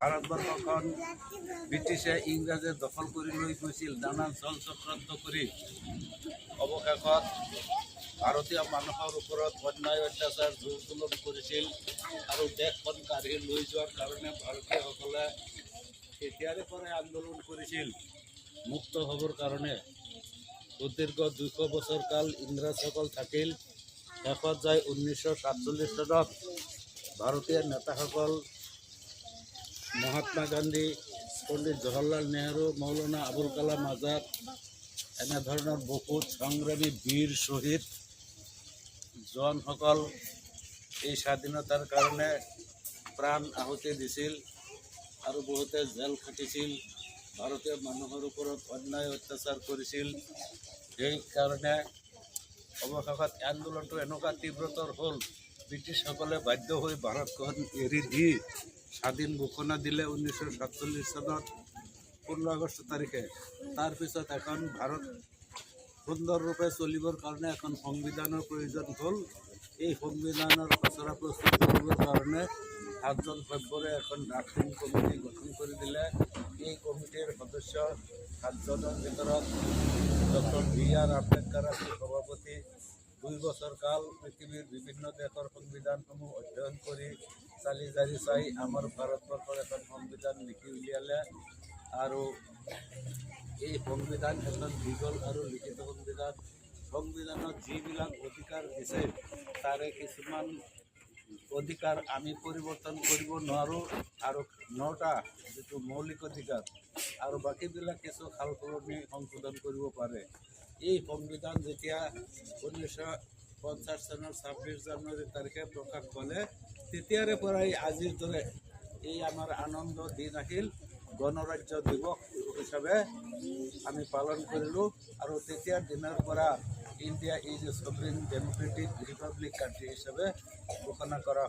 ভাৰতবৰ্ষখন ব্ৰিটিছে ইংৰাজে দখল কৰি লৈ গৈছিল। নানান চল চক্ৰান্ত কৰি অৱশেষত ভাৰতীয় মানুহৰ ওপৰত অন্যায় অত্যাচাৰ জোৰ জুলুম কৰিছিল আৰু দেশখন কাঢ়ি লৈ যোৱাৰ কাৰণে ভাৰতীয়সকলে তেতিয়াৰে পৰাই আন্দোলন কৰিছিল মুক্ত হ'বৰ কাৰণে। সুদীৰ্ঘ 200 বছৰ কাল ইংৰাজসকল থাকিল। শেষত যায় 1947 চনত ভাৰতীয় নেতাসকল মহাত্মা গান্ধী, পণ্ডিত জৱাহৰলাল নেহৰু, মৌলানা আবুল কালাম আজাদ এনেধৰণৰ বহুত সংগ্ৰামী বীৰ শ্বহীদ জোৱানসকল এই স্বাধীনতাৰ কাৰণে প্ৰাণ আহুতি দিছিল আৰু বহুতে জেল খাটিছিল, ভাৰতীয় মানুহৰ ওপৰত অন্যায় অত্যাচাৰ কৰিছিল। সেইকাৰণে অৱশেষত আন্দোলনটো এনেকুৱা তীব্ৰতৰ হ'ল, ব্ৰিটিছসকলে বাধ্য হৈ ভাৰতখন এৰি দি স্বাধীন ঘোষণা দিলে 1947 চনত 15 আগষ্ট তাৰিখে। তাৰপিছত এখন ভাৰত সুন্দৰৰূপে চলিবৰ কাৰণে এখন সংবিধানৰ প্ৰয়োজন হ'ল। এই সংবিধানৰ খচৰা প্ৰস্তুত কৰিবৰ কাৰণে 7জন সভ্যৰে এখন ড্ৰাফটিং কমিটি গঠন কৰি দিলে। এই কমিটিৰ সদস্য 7জনৰ ভিতৰত ডক্টৰ বি.আৰ. আম্বেদকাৰ আছিল সভাপতি। 2 বছৰ কাল পৃথিৱীৰ বিভিন্ন দেশৰ সংবিধানসমূহ অধ্যয়ন কৰি চালি জাৰি চাই আমাৰ ভাৰতবৰ্ষৰ এখন সংবিধান লিখি উলিয়ালে আৰু এই সংবিধান এখন দীঘল আৰু লিখিত সংবিধান। সংবিধানত যিবিলাক অধিকাৰ দিছে তাৰে কিছুমান অধিকাৰ আমি পৰিৱৰ্তন কৰিব নোৱাৰোঁ আৰু 9টা যিটো মৌলিক অধিকাৰ আৰু বাকীবিলাক কিছু সাল সলনি সংশোধন কৰিব পাৰে। এই সংবিধান যেতিয়া 1950 চনৰ 26 জানুৱাৰী তাৰিখে প্ৰকাশ পালে, তেতিয়াৰে পৰাই আজিৰ দৰে এই আমাৰ আনন্দ দিন আহিল। গণৰাজ্য দিৱস হিচাপে আমি পালন কৰিলোঁ আৰু তেতিয়াৰ দিনৰ পৰা India is a sovereign democratic republic country হিচাপে ঘোষণা কৰা